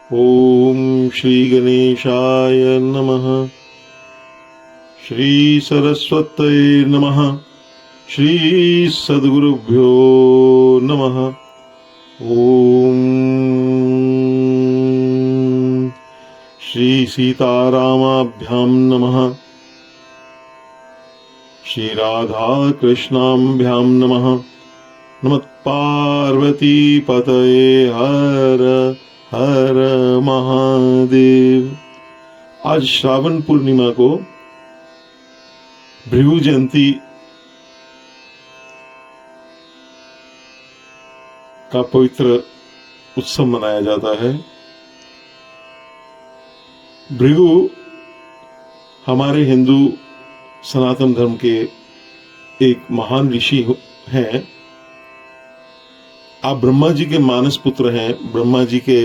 ओम श्री गणेशाय नमः। श्री सरस्वत्यै नमः। श्री सद्गुरुभ्यो नमः। ओम श्री सीतारामाभ्यां नमः। श्री राधा कृष्णाभ्यां नमः। नमः पार्वती पतये हर हर महादेव। आज श्रावण पूर्णिमा को भृगु जयंती का पवित्र उत्सव मनाया जाता है। भृगु हमारे हिंदू सनातन धर्म के एक महान ऋषि हैं। आप ब्रह्मा जी के मानस पुत्र हैं। ब्रह्मा जी के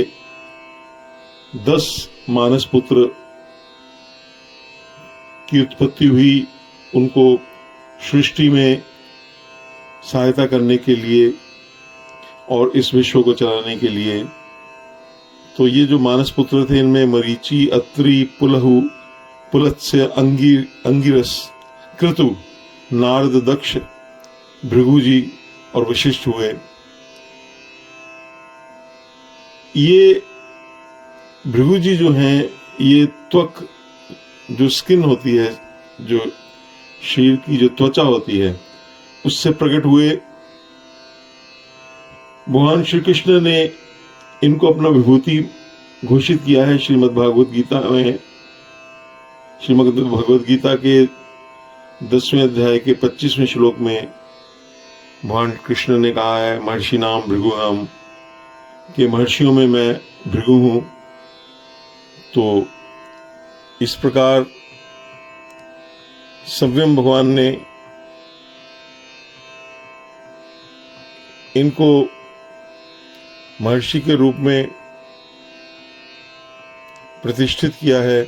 10 मानस पुत्र की उत्पत्ति हुई उनको सृष्टि में सहायता करने के लिए और इस विश्व को चलाने के लिए। तो ये जो मानस पुत्र थे, इनमें मरीचि, अत्रि, पुलहु, पुलत्स्य, अंगिरस, क्रतु, नारद, दक्ष, भृगु जी और वशिष्ठ हुए। ये भृगु जी जो हैं, ये त्वक जो स्किन होती है, जो शरीर की जो त्वचा होती है, उससे प्रकट हुए। भगवान श्री कृष्ण ने इनको अपना विभूति घोषित किया है। श्रीमद् भागवत गीता में, श्रीमद् भगवत गीता के 10वें अध्याय के 25वें श्लोक में भगवान कृष्ण ने कहा है, महर्षि नाम भृगुहम, कि महर्षियों में मैं भृगु हूं। तो इस प्रकार स्वयं भगवान ने इनको महर्षि के रूप में प्रतिष्ठित किया है।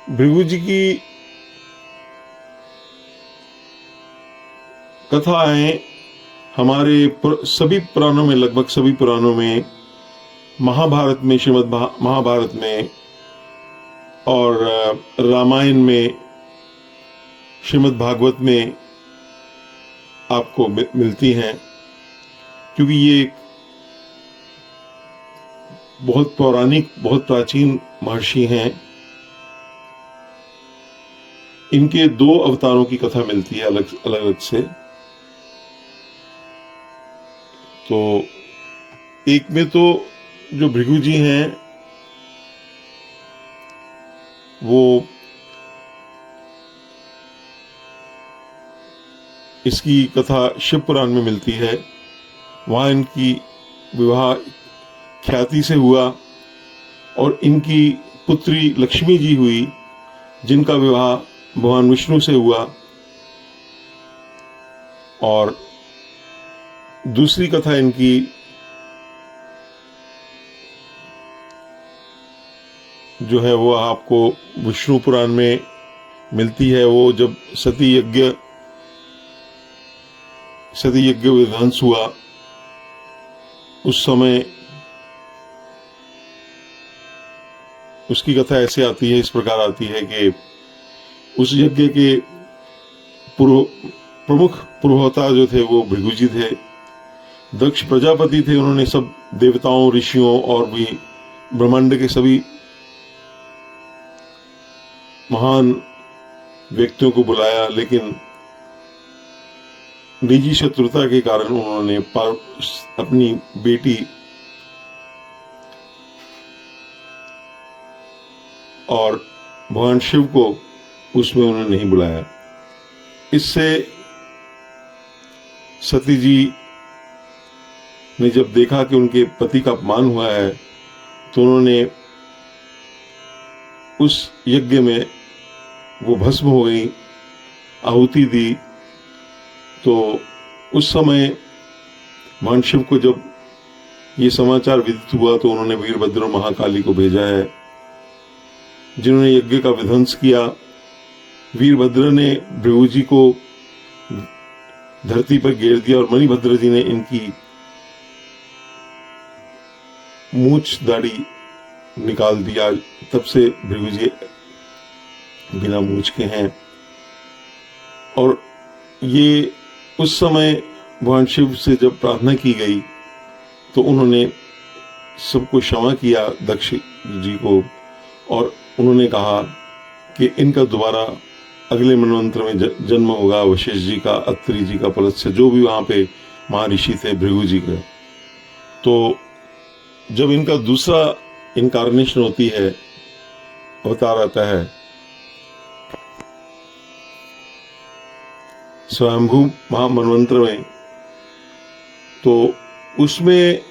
भृगु जी की कथाएं हमारे सभी पुराणों में, लगभग सभी पुराणों में, महाभारत में, श्रीमद् महाभारत में और रामायण में, श्रीमद् भागवत में आपको मिलती हैं। क्योंकि ये एक बहुत पौराणिक, बहुत प्राचीन महर्षि हैं। इनके 2 अवतारों की कथा मिलती है अलग अलग से। तो एक में तो जो भृगु जी हैं, वो इसकी कथा शिव पुराण में मिलती है। वहां इनकी विवाह ख्याति से हुआ और इनकी पुत्री लक्ष्मी जी हुई, जिनका विवाह भगवान विष्णु से हुआ। और दूसरी कथा इनकी जो है वो आपको विष्णु पुराण में मिलती है। वो जब सती यज्ञ विध्वंस हुआ, उस समय उसकी कथा ऐसे आती है, इस प्रकार आती है कि उस यज्ञ के प्रमुख पुरोहिता जो थे वो भृगु जी थे। दक्ष प्रजापति थे। उन्होंने सब देवताओं, ऋषियों और भी ब्रह्मांड के सभी महान व्यक्तियों को बुलाया, लेकिन निजी शत्रुता के कारण उन्होंने अपनी बेटी और भगवान शिव को उसमें उन्होंने नहीं बुलाया। इससे सती जी ने जब देखा कि उनके पति का अपमान हुआ है, तो उन्होंने उस यज्ञ में वो भस्म हो गई, आहुति दी। तो उस समय भगवान शिव को जब ये समाचार विदित हुआ, तो उन्होंने वीरभद्र और महाकाली को भेजा है, जिन्होंने यज्ञ का विध्वंस किया। वीरभद्र ने भृगु जी को धरती पर गिर दिया और मणिभद्र जी ने इनकी मूछ दाढ़ी निकाल दिया, तब से भृगु जी बिना मूछ के हैं। और ये उस समय भगवान शिव से जब प्रार्थना की गई तो उन्होंने सबको क्षमा किया दक्ष जी को, और उन्होंने कहा कि इनका दोबारा अगले मनवंतर में जन्म होगा वशिष्ठ जी का, अत्रि जी का, पलस्त्य, जो भी वहां पे महर्षि थे भृगु जी का। तो जब इनका दूसरा इनकारनेशन होती है, अवतार आता है स्वयंभू महामन्वंतर में, तो उसमें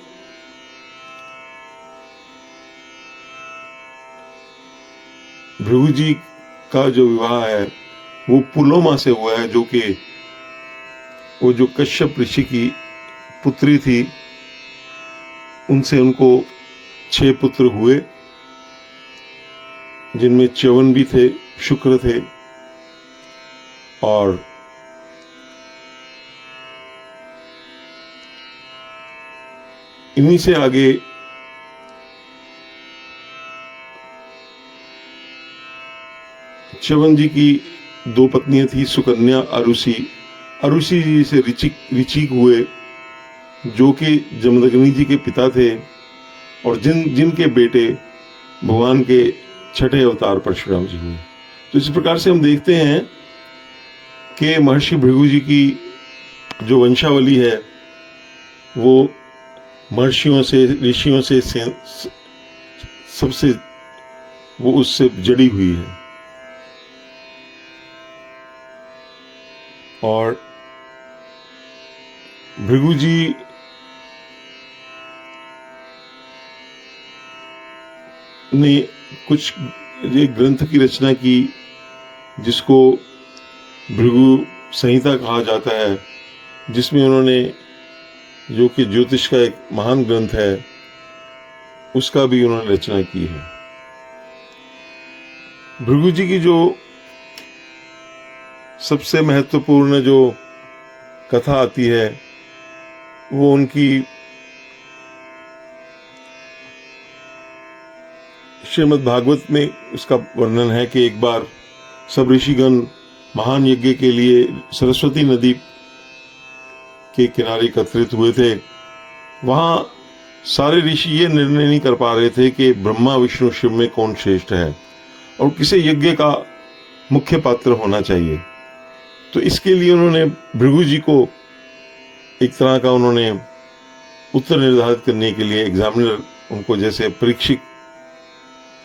भृगु जी का जो विवाह है वो पुलोमा से हुआ है, जो कि वो जो कश्यप ऋषि की पुत्री थी, उनसे उनको 6 पुत्र हुए, जिनमें च्यवन भी थे, शुक्र थे, और इन्हीं से आगे च्यवन जी की 2 पत्नियां थी, सुकन्या, अरुषि। अरुषि जी से ऋचिक हुए, जो कि जमदग्नि जी के पिता थे, और जिनके बेटे भगवान के 6ठे अवतार परशुराम जी हुए। तो इस प्रकार से हम देखते हैं कि महर्षि भृगु जी की जो वंशावली है वो महर्षियों से, ऋषियों से सबसे वो उससे जड़ी हुई है। और भृगु जी ने कुछ एक ग्रंथ की रचना की जिसको भृगु संहिता कहा जाता है, जिसमें उन्होंने, जो कि ज्योतिष का एक महान ग्रंथ है, उसका भी उन्होंने रचना की है। भृगु जी की जो सबसे महत्वपूर्ण जो कथा आती है वो उनकी श्रीमद् भागवत में उसका वर्णन है कि एक बार सब ऋषिगण महान यज्ञ के लिए सरस्वती नदी के किनारे एकत्रित हुए थे। वहां सारे ऋषि ये निर्णय नहीं कर पा रहे थे कि ब्रह्मा विष्णु शिव में कौन श्रेष्ठ है और किसे यज्ञ का मुख्य पात्र होना चाहिए। तो इसके लिए उन्होंने भृगु जी को एक तरह का उन्होंने उत्तर निर्धारित करने के लिए एग्जामिनर, उनको जैसे परीक्षक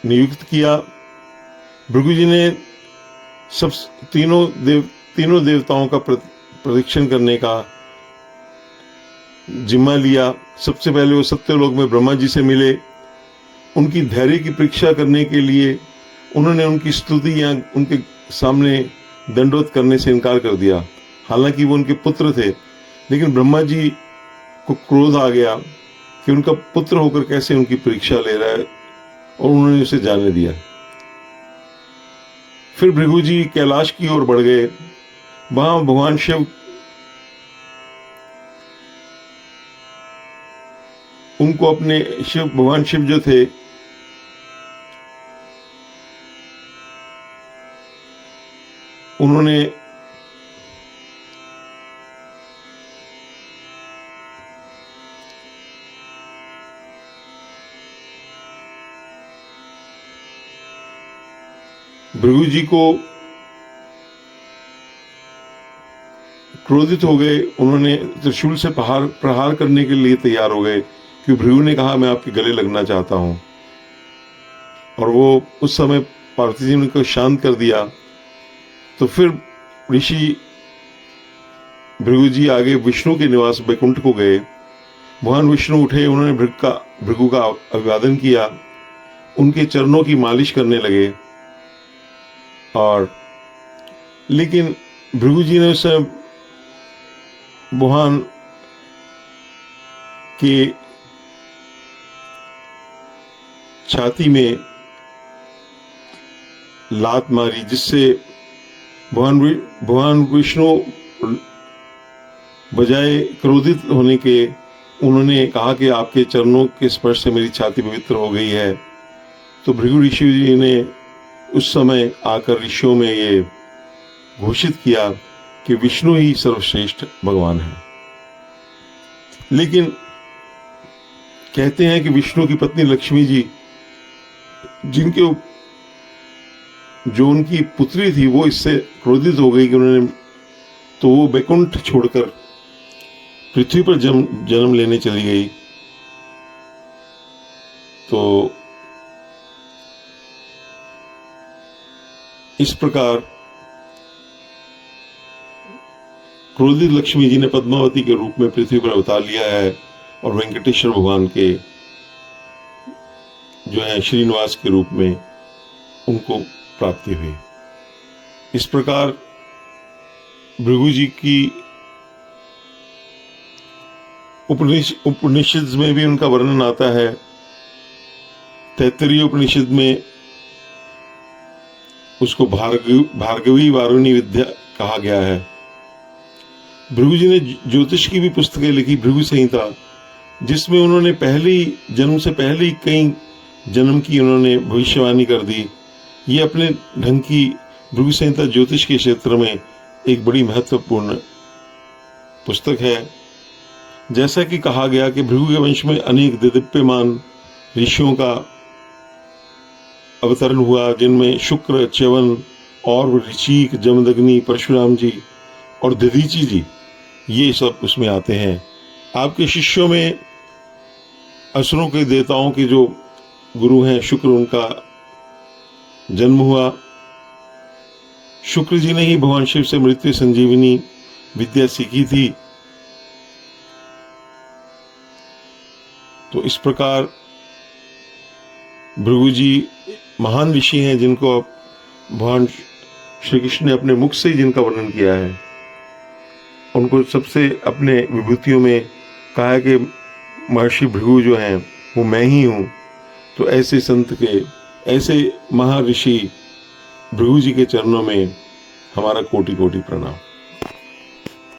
नियुक्त किया। भृगु जी ने सब तीनों देवताओं का परीक्षण करने का जिम्मा लिया। सबसे पहले वो सत्यलोक में ब्रह्मा जी से मिले। उनकी धैर्य की परीक्षा करने के लिए उन्होंने उनकी स्तुति या उनके सामने दंडवत करने से इनकार कर दिया। हालांकि वो उनके पुत्र थे, लेकिन ब्रह्मा जी को क्रोध आ गया कि उनका पुत्र होकर कैसे उनकी परीक्षा ले रहा है, और उन्होंने उसे जाने दिया। फिर भृगु जी कैलाश की ओर बढ़ गए। वहां भगवान शिव उनको अपने भगवान शिव जो थे उन्होंने भृगु जी को क्रोधित हो गए। उन्होंने त्रिशूल से प्रहार करने के लिए तैयार हो गए कि भृगु ने कहा मैं आपके गले लगना चाहता हूं, और वो उस समय पार्वती जी ने उनको शांत कर दिया। तो फिर ऋषि भृगु जी आगे विष्णु के निवास बैकुंठ को गए। भगवान विष्णु उठे, उन्होंने भृगु का अभिवादन किया, उनके चरणों की मालिश करने लगे। और लेकिन भृगु जी ने उस भगवान के छाती में लात मारी, जिससे भगवान विष्णु बजाय क्रोधित होने के उन्होंने कहा कि आपके चरणों के स्पर्श से मेरी छाती पवित्र हो गई है। तो भृगु ऋषि जी ने उस समय आकर ऋषियों में ये घोषित किया कि विष्णु ही सर्वश्रेष्ठ भगवान है। लेकिन कहते हैं कि विष्णु की पत्नी लक्ष्मी जी, जिनके जो उनकी पुत्री थी, वो इससे क्रोधित हो गई कि उन्होंने, तो वो बैकुंठ छोड़कर पृथ्वी पर जन्म लेने चली गई। तो इस प्रकार क्रोधित लक्ष्मी जी ने पद्मावती के रूप में पृथ्वी पर अवतार लिया है और वेंकटेश्वर भगवान के जो है श्रीनिवास के रूप में उनको प्राप्ति हुई। इस प्रकार भृगु जी की उपनिषद में भी उनका वर्णन आता है। तैत्तरीय उपनिषद में उसको भार्गवी वारुणी विद्या कहा गया है। भृगु जी ने ज्योतिष की भी पुस्तकें लिखी, भृगु संहिता, जिसमें उन्होंने जन्म से पहले ही कई जन्म की उन्होंने भविष्यवाणी कर दी। ये अपने ढंग की भृगु संहिता ज्योतिष के क्षेत्र में एक बड़ी महत्वपूर्ण पुस्तक है। जैसा कि कहा गया कि भृगु के वंश में अनेक दिव्यमान ऋषियों का अवतरण हुआ, जिनमें शुक्र, च्यवन और ऋषिक, जमदग्नि, परशुराम जी और दधीचि जी, ये सब उसमें आते हैं। आपके शिष्यों में असुरों के देवताओं के जो गुरु हैं शुक्र, उनका जन्म हुआ। शुक्र जी ने ही भगवान शिव से मृत्यु संजीवनी विद्या सीखी थी। तो इस प्रकार भृगु जी महान ऋषि हैं, जिनको भगवान श्री कृष्ण ने अपने मुख से ही जिनका वर्णन किया है। उनको सबसे अपने विभूतियों में कहा है कि महर्षि भृगु जो हैं वो मैं ही हूँ। तो ऐसे संत के, ऐसे महर्षि भृगु जी के चरणों में हमारा कोटि कोटि प्रणाम।